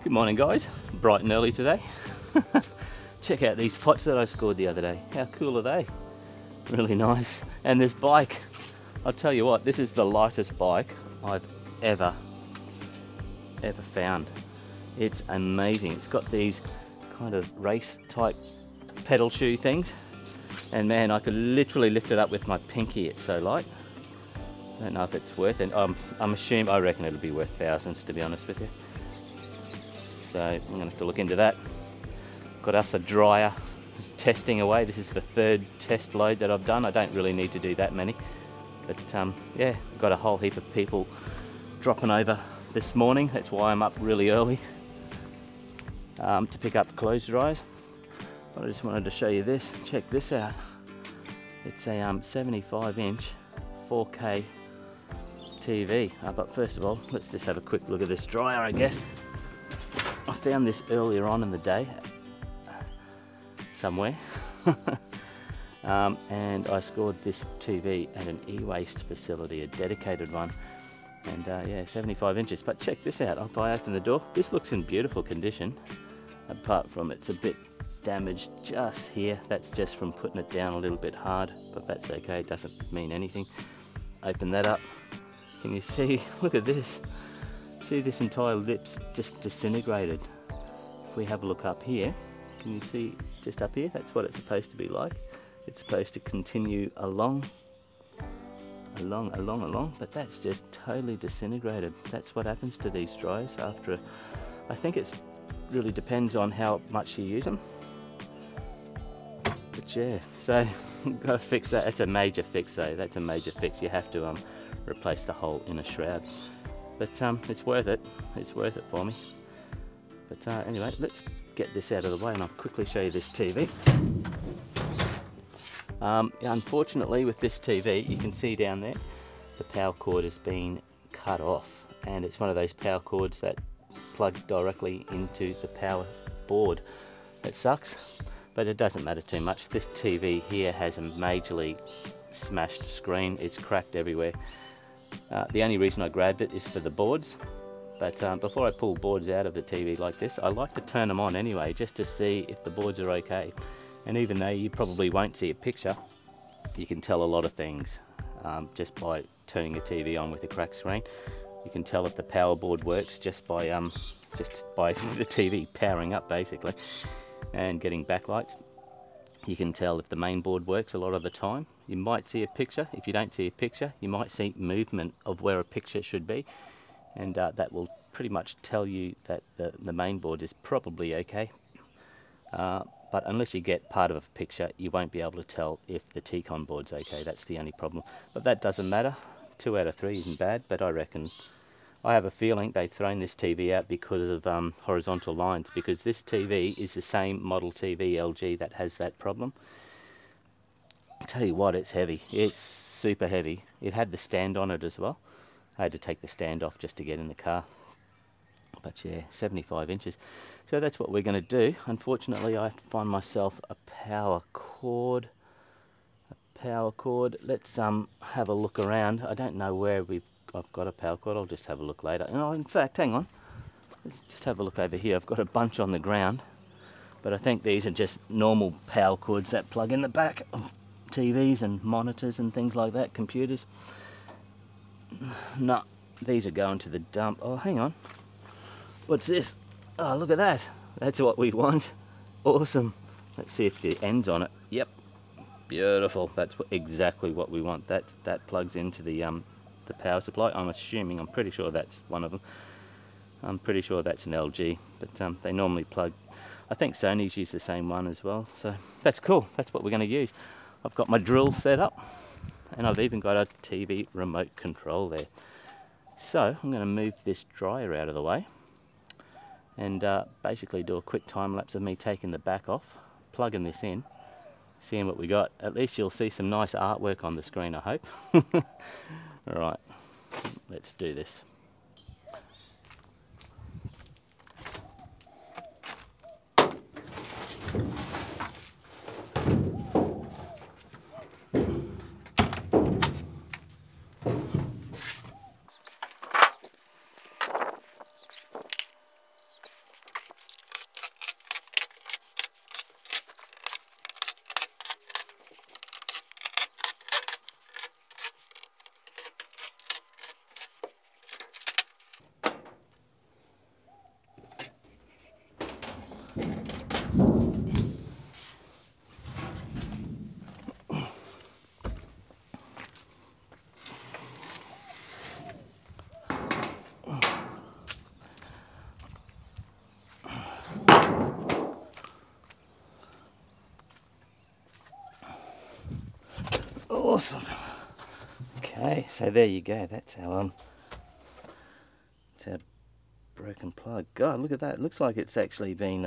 Good morning guys, bright and early today. Check out these pots that I scored the other day. How cool are they? Really nice. And this bike, I'll tell you what, this is the lightest bike I've ever found. It's amazing. It's got these kind of race type pedal shoe things, and man, I could literally lift it up with my pinky, it's so light. I don't know if it's worth it. I reckon it'll be worth thousands, to be honest with you. So I'm gonna have to look into that. Got us a dryer testing away. This is the third test load that I've done. I don't really need to do that many, but yeah, got a whole heap of people dropping over this morning. That's why I'm up really early to pick up clothes dryers. But I just wanted to show you this. Check this out. It's a 75-inch 4K TV. But first of all, let's just have a quick look at this dryer, I guess. I found this earlier on in the day somewhere and I scored this TV at an e-waste facility, a dedicated one, and yeah, 75 inches. But check this out. If I open the door, this looks in beautiful condition, apart from it's a bit damaged just here. That's just from putting it down a little bit hard, but that's okay, it doesn't mean anything. Open that up, can you see? Look at this. See, this entire lip's just disintegrated. If we have a look up here, can you see just up here? That's what it's supposed to be like. It's supposed to continue along, but that's just totally disintegrated. That's what happens to these dryers after, I think it really depends on how much you use them. But yeah, so gotta fix that. That's a major fix though. That's a major fix. You have to replace the whole inner shroud. But it's worth it. It's worth it for me. But anyway, let's get this out of the way and I'll quickly show you this TV. Unfortunately with this TV, you can see down there, the power cord has been cut off, and it's one of those power cords that plug directly into the power board. It sucks, but it doesn't matter too much. This TV here has a majorly smashed screen. It's cracked everywhere. The only reason I grabbed it is for the boards, but before I pull boards out of the TV like this, I like to turn them on anyway, just to see if the boards are okay. And even though you probably won't see a picture, you can tell a lot of things just by turning a TV on with a cracked screen. You can tell if the power board works just by the TV powering up basically and getting backlights. You can tell if the main board works a lot of the time. You might see a picture. If you don't see a picture, you might see movement of where a picture should be, and that will pretty much tell you that the main board is probably okay. But unless you get part of a picture, you won't be able to tell if the T-con board's okay. That's the only problem. But that doesn't matter. 2 out of 3 isn't bad, but I have a feeling they've thrown this TV out because of horizontal lines, because this TV is the same model TV LG that has that problem. I tell you what, it's heavy. It's super heavy. It had the stand on it as well. I had to take the stand off just to get in the car. But yeah, 75 inches. So that's what we're going to do. Unfortunately, I have to find myself a power cord. Let's have a look around. I don't know where I've got a power cord. I'll just have a look later. Oh, in fact, hang on. Let's just have a look over here. I've got a bunch on the ground, but I think these are just normal power cords that plug in the back of TVs and monitors and things like that, computers. No, these are going to the dump. Oh, hang on. What's this? Oh, look at that. That's what we want. Awesome. Let's see if the end's on it. Yep. Beautiful. That's exactly what we want. That plugs into the power supply. I'm pretty sure that's one of them. I'm pretty sure that's an LG, but they normally plug. I think Sony's use the same one as well. So that's cool. That's what we're going to use. I've got my drill set up, and I've even got a TV remote control there. So I'm going to move this dryer out of the way and basically do a quick time lapse of me taking the back off, plugging this in, seeing what we got. At least you'll see some nice artwork on the screen, I hope. Alright, let's do this. Awesome. Okay, so there you go. That's our broken plug. God, look at that. It looks like it's actually been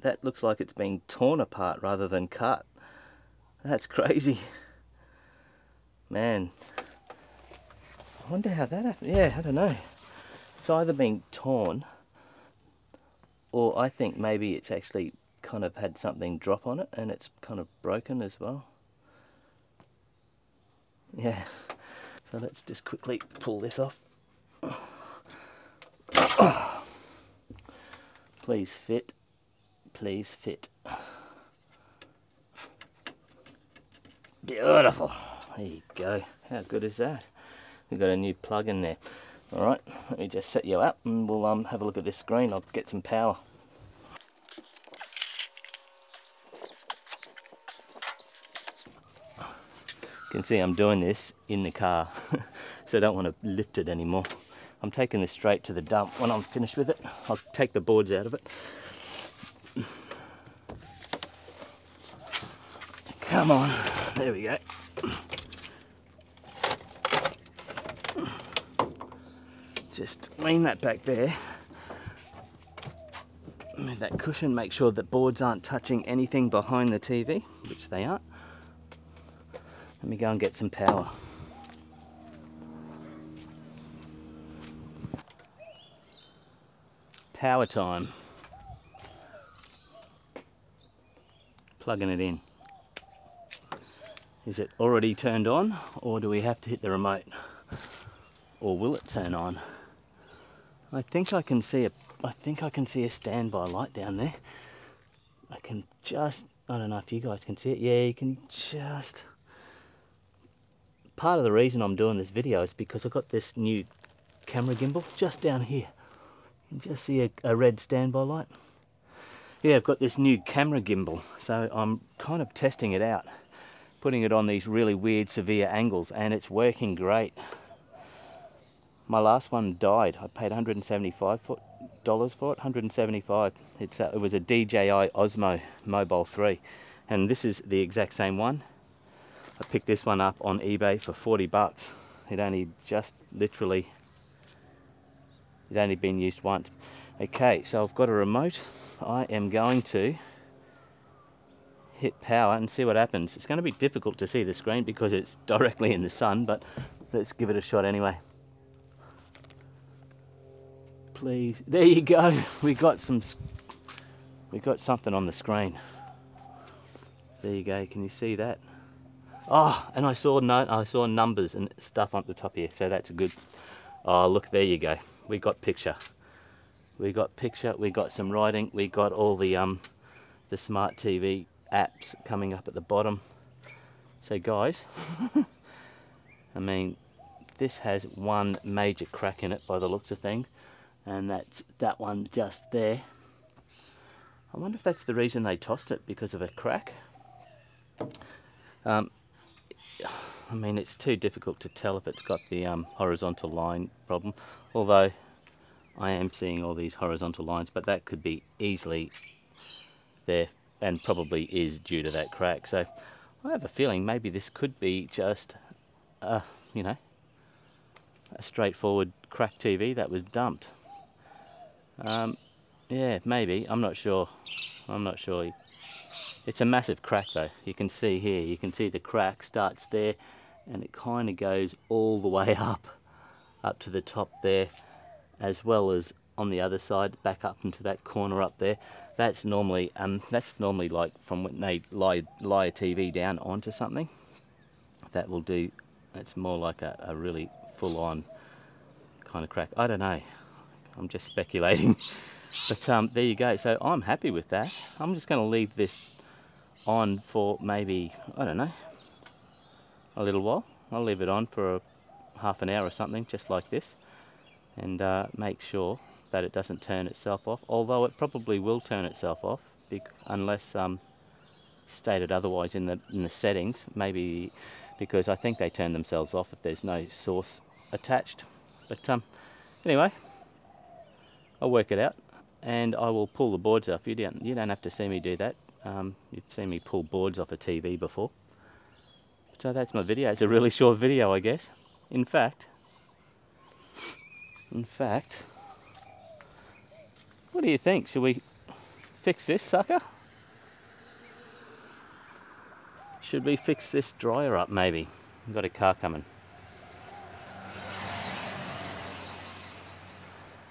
that looks like it's been torn apart rather than cut. That's crazy. Man, I wonder how that happened. Yeah, I don't know. It's either been torn, or I think maybe it's actually kind of had something drop on it and it's kind of broken as well. Yeah, so let's just quickly pull this off. Please fit, please fit. Beautiful. There you go. How good is that? We've got a new plug in there. Alright, let me just set you up and we'll have a look at this screen. I'll get some power. You can see I'm doing this in the car, so I don't want to lift it anymore. I'm taking this straight to the dump. When I'm finished with it, I'll take the boards out of it. Come on, there we go. Just lean that back there. Move that cushion, make sure that boards aren't touching anything behind the TV, which they aren't. Let me go and get some power. Power time. Plugging it in. Is it already turned on, or do we have to hit the remote? Or will it turn on? I think I can see a standby light down there. I don't know if you guys can see it. Yeah, you can just... Part of the reason I'm doing this video is because I've got this new camera gimbal just down here. You can just see a red standby light. Yeah, I've got this new camera gimbal, so I'm kind of testing it out, putting it on these really weird severe angles, and it's working great. My last one died. I paid $175 for it, $175. It was a DJI Osmo Mobile 3, and this is the exact same one. I picked this one up on eBay for 40 bucks. It only been used once. Okay, so I've got a remote. I am going to hit power and see what happens. It's going to be difficult to see the screen because it's directly in the sun, but let's give it a shot anyway. Please, there you go. We got something on the screen. There you go. Can you see that? Oh, and I saw numbers and stuff on the top here, so that's good. Oh, look, there you go. We got picture. We got picture. We got some writing. We got all the smart TV apps coming up at the bottom. So, guys, I mean, this has one major crack in it by the looks of things, and that's that one just there. I wonder if that's the reason they tossed it, because of a crack. I mean, it's too difficult to tell if it's got the horizontal line problem, although I am seeing all these horizontal lines, but that could be easily there and probably is due to that crack. So I have a feeling maybe this could be just, you know, a straightforward crack TV that was dumped. Yeah, maybe. I'm not sure. I'm not sure. It's a massive crack though. You can see here, you can see the crack starts there and it kind of goes all the way up to the top there, as well as on the other side, back up into that corner up there. That's normally like from when they lie a TV down onto something. That will do. It's more like a really full-on kind of crack. I don't know. I'm just speculating. But there you go. So I'm happy with that. I'm just going to leave this on for maybe, I don't know, a little while. I'll leave it on for half an hour or something, just like this, and make sure that it doesn't turn itself off, although it probably will turn itself off unless stated otherwise in the settings, maybe, because I think they turn themselves off if there's no source attached. But anyway, I'll work it out and I will pull the boards off. You don't have to see me do that. You've seen me pull boards off a TV before. So that's my video. It's a really short video, I guess. In fact, what do you think? Should we fix this sucker? Should we fix this dryer up maybe? We've got a car coming.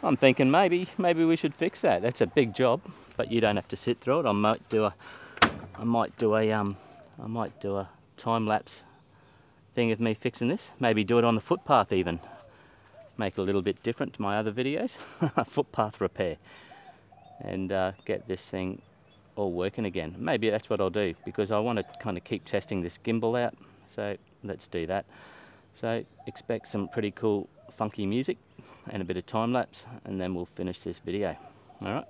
I'm thinking maybe we should fix that. That's a big job, but you don't have to sit through it. I might do a time lapse thing of me fixing this. Maybe do it on the footpath even. Make it a little bit different to my other videos. Footpath repair, and get this thing all working again. Maybe that's what I'll do, because I want to kind of keep testing this gimbal out. So let's do that. So expect some pretty cool funky music and a bit of time lapse, and then we'll finish this video. All right,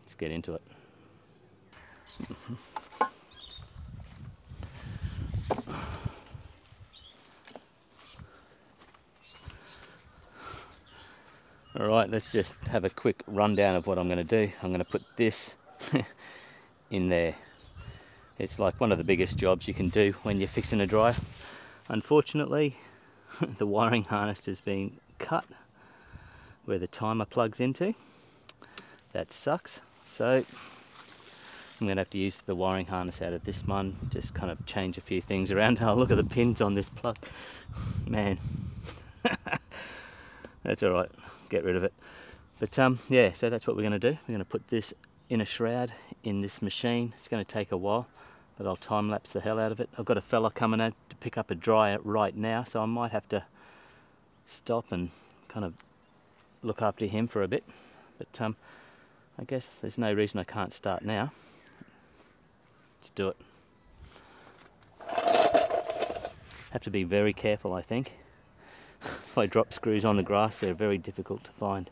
let's get into it. All right, let's just have a quick rundown of what I'm going to do. I'm going to put this in there. It's like one of the biggest jobs you can do when you're fixing a dryer. Unfortunately, the wiring harness has been cut where the timer plugs into. That sucks. So I'm going to have to use the wiring harness out of this one, just kind of change a few things around. Oh, look at the pins on this plug. Man. That's all right, get rid of it. But yeah, so that's what we're going to do. We're going to put this in a shroud in this machine. It's going to take a while, but I'll time lapse the hell out of it. I've got a fella coming out to pick up a dryer right now, so I might have to stop and kind of look after him for a bit. But I guess there's no reason I can't start now. Let's do it. Have to be very careful, I think. If I drop screws on the grass, they're very difficult to find.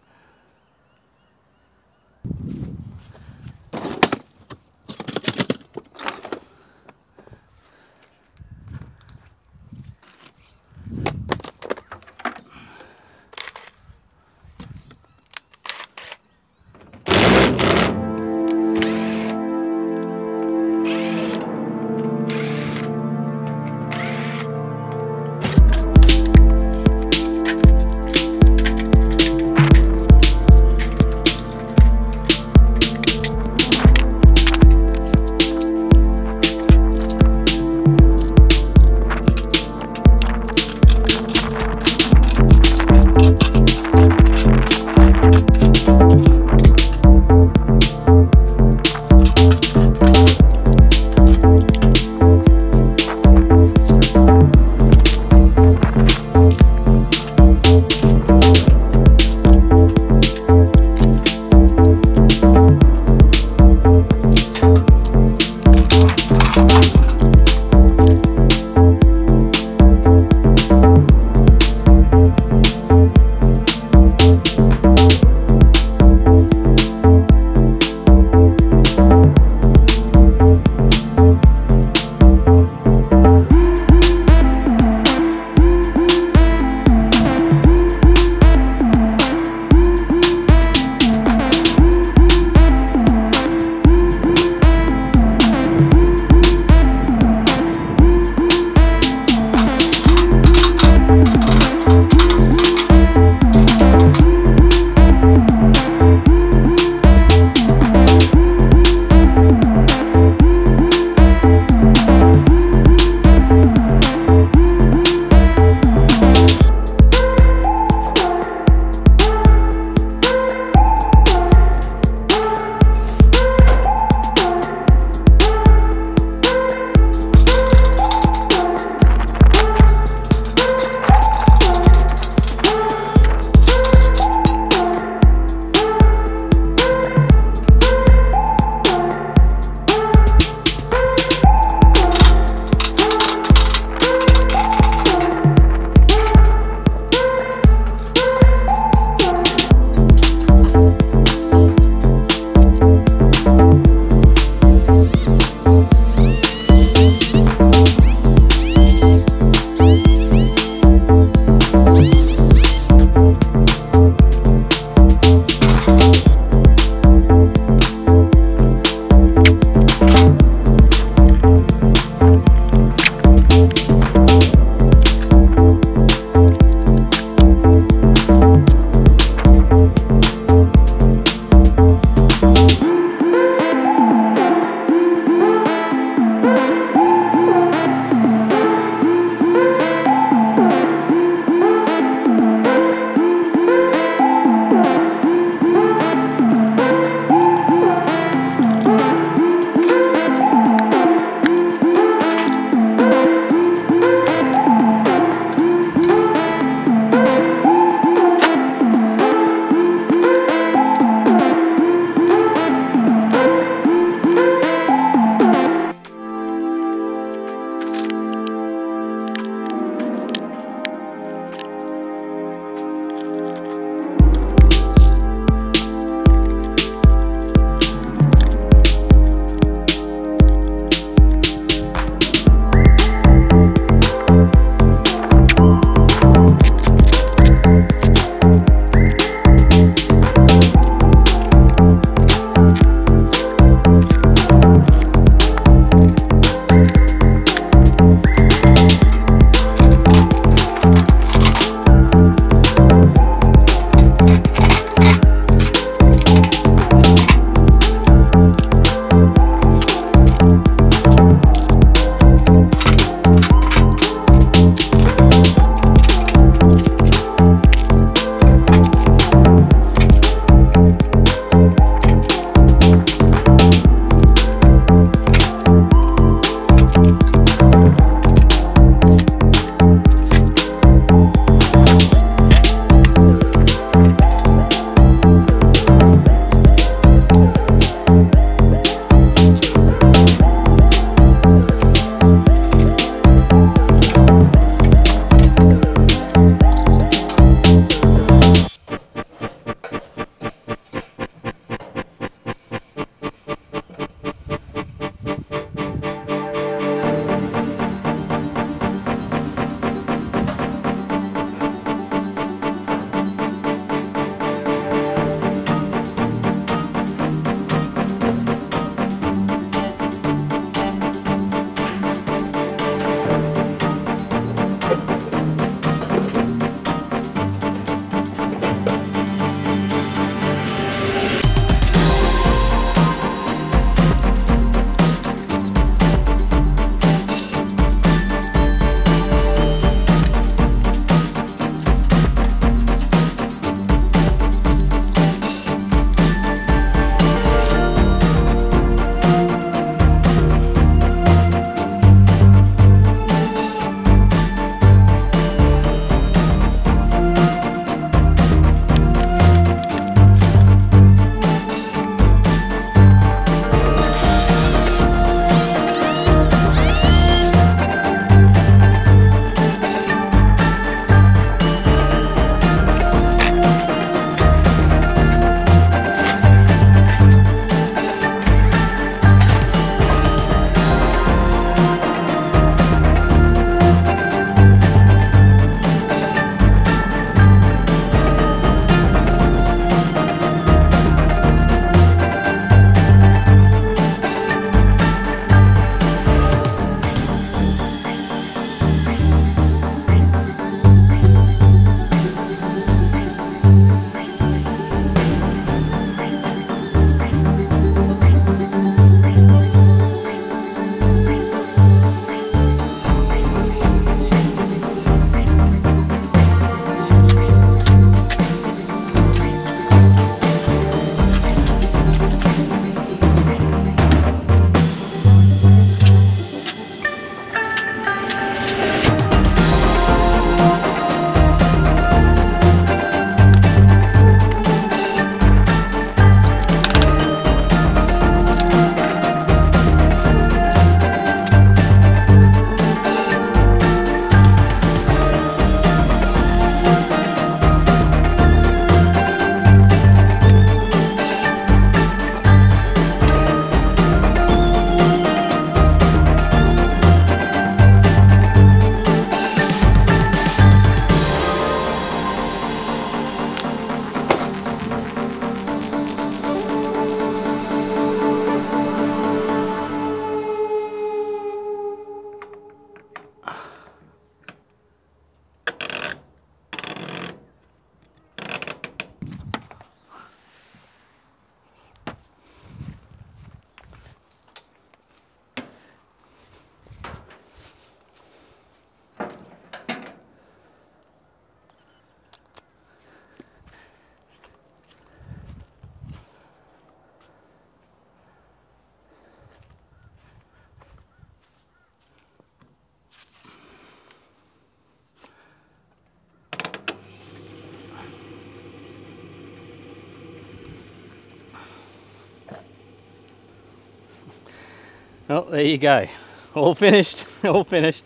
Well, there you go. All finished, all finished.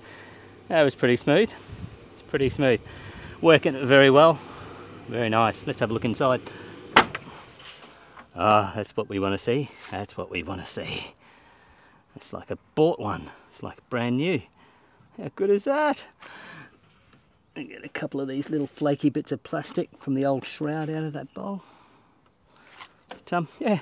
That was pretty smooth. It's pretty smooth. Working very well. Very nice. Let's have a look inside. Ah, that's what we want to see. That's what we want to see. It's like I bought one. It's like brand new. How good is that? I get a couple of these little flaky bits of plastic from the old shroud out of that bowl. But yeah.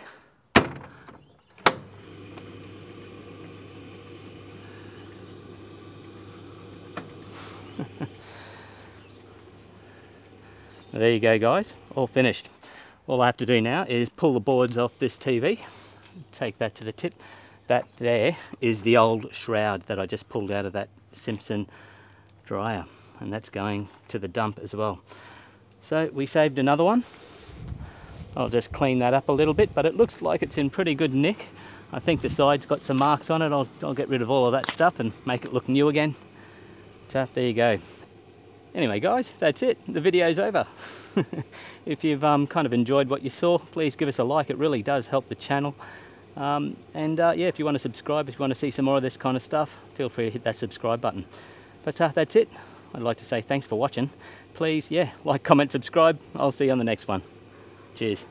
There you go, guys, all finished. All I have to do now is pull the boards off this TV, take that to the tip. That there is the old shroud that I just pulled out of that Simpson dryer, and that's going to the dump as well. So we saved another one. I'll just clean that up a little bit, but it looks like it's in pretty good nick. I think the side's got some marks on it. I'll get rid of all of that stuff and make it look new again. So there you go. Anyway, guys, that's it. The video's over. If you've kind of enjoyed what you saw, please give us a like. It really does help the channel. Yeah, if you want to subscribe, if you want to see some more of this kind of stuff, feel free to hit that subscribe button. But that's it. I'd like to say thanks for watching. Please, yeah, like, comment, subscribe. I'll see you on the next one. Cheers.